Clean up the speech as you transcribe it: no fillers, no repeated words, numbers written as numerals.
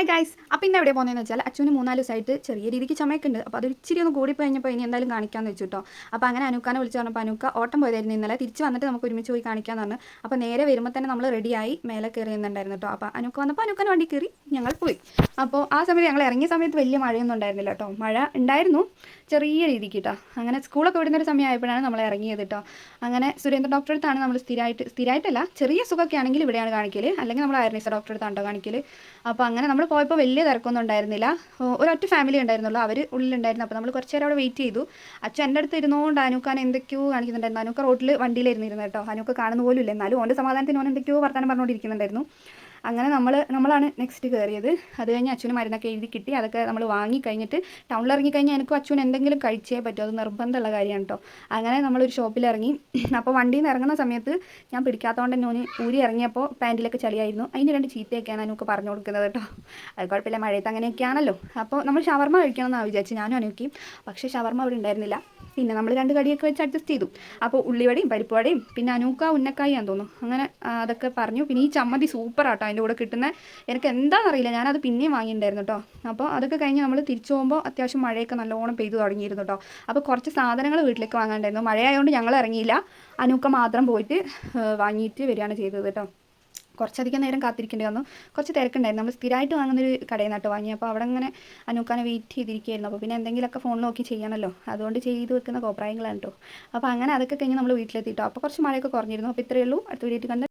Hi guys, അപ്പോൾ ഇന്ന് എവിടെ പോകുന്നതെന്ന് വെച്ചാൽ അച്ഛന് 3-4 ദിവസമായിട്ട് ചെറിയ രീതിക്ക് ചുമക്കുണ്ട്. അപ്പോൾ അത് ഇച്ചിരി ഒന്ന് കൂടി കഴിഞ്ഞപ്പോൾ ഇനി എന്തായാലും കാണിക്കാമെന്ന് വെച്ചു കേട്ടോ. അപ്പോൾ അങ്ങനെ അനൂക്കാനെ വിളിച്ച് പറഞ്ഞപ്പോൾ അനൂക്ക ഓട്ടം പോയതായിരുന്നു ഇന്നലെ. തിരിച്ച് വന്നിട്ട് നമുക്ക് ഒരുമിച്ച് പോയി കാണിക്കാമെന്ന് പറഞ്ഞു. അപ്പോൾ നേരെ വരുമ്പോൾ തന്നെ നമ്മൾ റെഡിയായി മേലെ കയറി നിന്നുണ്ടായിരുന്നു കേട്ടോ. അപ്പോൾ അനൂക്ക വന്നപ്പോൾ അനൂക്കാനെ വണ്ടി കയറി ഞങ്ങൾ പോയി. അപ്പോൾ ആ സമയത്ത് ഞങ്ങൾ ഇറങ്ങിയ സമയത്ത് വലിയ മഴയൊന്നും ഉണ്ടായിരുന്നില്ല കേട്ടോ. മഴ ഉണ്ടായിരുന്നു ചെറിയ രീതിക്ക് കേട്ടോ. അങ്ങനെ സ്കൂളൊക്കെ വിടുന്നൊരു സമയമായപ്പോഴാണ് നമ്മൾ ഇറങ്ങിയത് കേട്ടോ. അങ്ങനെ സുരേന്ദ്ര ഡോക്ടറെ അടുത്താണ് നമ്മൾ സ്ഥിരമായിട്ടല്ല, ചെറിയ സുഖമൊക്കെ ആണെങ്കിൽ ഇവിടെയാണ് കാണിക്കൽ, അല്ലെങ്കിൽ നമ്മൾ ആയുർവേദ ഡോക്ടറെ അടുത്താണ് കാണിക്കൽ. അപ്പോൾ അങ്ങനെ നമ്മൾ പോയപ്പോൾ വലിയ തിരക്കൊന്നും ഉണ്ടായിരുന്നില്ല. ഒരൊറ്റ ഫാമിലി ഉണ്ടായിരുന്നുള്ളൂ, അവർ ഉള്ളിലുണ്ടായിരുന്നു. അപ്പോൾ നമ്മൾ കുറച്ച് നേരം അവിടെ വെയിറ്റ് ചെയ്തു. അച്ഛൻ എൻ്റെ അടുത്ത് ഇരുന്നുകൊണ്ട് അനൂക്കാനെ എന്തൊക്കെയോ കാണിക്കുന്നുണ്ടായിരുന്നു. അനൂക്ക റോട്ടിൽ വണ്ടിയിലായിരുന്നു കേട്ടോ. അനൂക്ക കാണുന്ന പോലും ഇല്ല, എന്നാലും ഓൻ്റെ സമാധാനത്തിന് ഓൻ എന്തൊക്കെയോ വർത്താനം പറഞ്ഞുകൊണ്ടിരിക്കുന്നുണ്ടായിരുന്നു. അങ്ങനെ നമ്മളാണ് നെക്സ്റ്റ് കയറിയത്. അത് കഴിഞ്ഞ് അച്ഛന് മരുന്നൊക്കെ എഴുതി കിട്ടി. അതൊക്കെ നമ്മൾ വാങ്ങി കഴിഞ്ഞിട്ട് ടൗണിൽ ഇറങ്ങിക്കഴിഞ്ഞാൽ എനിക്കും അച്ഛന് എന്തെങ്കിലും കഴിച്ചേ പറ്റും, അത് നിർബന്ധമുള്ള കാര്യമാണ് കേട്ടോ. അങ്ങനെ നമ്മളൊരു ഷോപ്പിലിറങ്ങി. അപ്പോൾ വണ്ടിയിൽ നിന്ന് ഇറങ്ങുന്ന സമയത്ത് ഞാൻ പിടിക്കാത്തതുകൊണ്ട് തന്നെ ഓന് ഊരി ഇറങ്ങിയപ്പോൾ പാൻറ്റിലൊക്കെ ചളിയായിരുന്നു. അതിന് 2 ചീത്തയൊക്കെയാണ് എനിക്ക് പറഞ്ഞു കൊടുക്കുന്നത് കേട്ടോ. അത് കുഴപ്പമില്ല, മഴയത്ത് അങ്ങനെയൊക്കെയാണല്ലോ. അപ്പോൾ നമ്മൾ ഷവർമ്മ കഴിക്കണമെന്നാണ് വിചാരിച്ചു ഞാനും അനൂക്കി. പക്ഷേ ഷവർമ്മ അവിടെ ഉണ്ടായിരുന്നില്ല. പിന്നെ നമ്മൾ 2 കടിയൊക്കെ വെച്ച് അഡ്ജസ്റ്റ് ചെയ്തു. അപ്പോൾ ഉള്ളിവടയും പരിപ്പുവടയും പിന്നെ അനൂക്ക ഉന്നക്കായാന്ന് തോന്നുന്നു, അങ്ങനെ അതൊക്കെ പറഞ്ഞു. പിന്നെ ഈ ചമ്മന്തി സൂപ്പറാട്ടോ അതിൻ്റെ കൂടെ കിട്ടുന്നത്. എനിക്ക് എന്താണെന്നറിയില്ല, ഞാനത് പിന്നെയും വാങ്ങിയിട്ടുണ്ടായിരുന്നു കേട്ടോ. അപ്പോൾ അതൊക്കെ കഴിഞ്ഞ് നമ്മൾ തിരിച്ചു പോകുമ്പോൾ അത്യാവശ്യം മഴയൊക്കെ നല്ലോണം പെയ്തു തുടങ്ങിയിരുന്നു കേട്ടോ. അപ്പോൾ കുറച്ച് സാധനങ്ങൾ വീട്ടിലേക്ക് വാങ്ങാണ്ടായിരുന്നു. മഴയായതുകൊണ്ട് ഞങ്ങൾ ഇറങ്ങിയില്ല, അനൂക്ക മാത്രം പോയിട്ട് വാങ്ങിയിട്ട് വരികയാണ് ചെയ്തത് കേട്ടോ. കുറച്ചധികം നേരം കാത്തിരിക്കേണ്ടി വന്നു, കുറച്ച് തിരക്കുണ്ടായിരുന്നു. നമ്മൾ സ്ഥിരമായിട്ട് വാങ്ങുന്നൊരു കടയിൽ നിന്നിട്ട് വാങ്ങി. അപ്പോൾ അവിടെ അങ്ങനെ അനൂക്കാനെ വെയിറ്റ് ചെയ്തിരിക്കുകയായിരുന്നു. അപ്പോൾ പിന്നെ എന്തെങ്കിലുമൊക്കെ ഫോൺ നോക്കി ചെയ്യണമല്ലോ, അതുകൊണ്ട് ചെയ്ത് വെക്കുന്ന കോപ്രായങ്ങളാണ് കേട്ടോ. അപ്പോൾ അങ്ങനെ അതൊക്കെ കഴിഞ്ഞ് നമ്മൾ വീട്ടിലെത്തിയിട്ടോ. അപ്പോൾ കുറച്ച് മഴയൊക്കെ കുറഞ്ഞിരുന്നു. അപ്പോൾ ഇത്രയേ ഉള്ളൂ. അടുത്ത വീഡിയോ കണ്ട്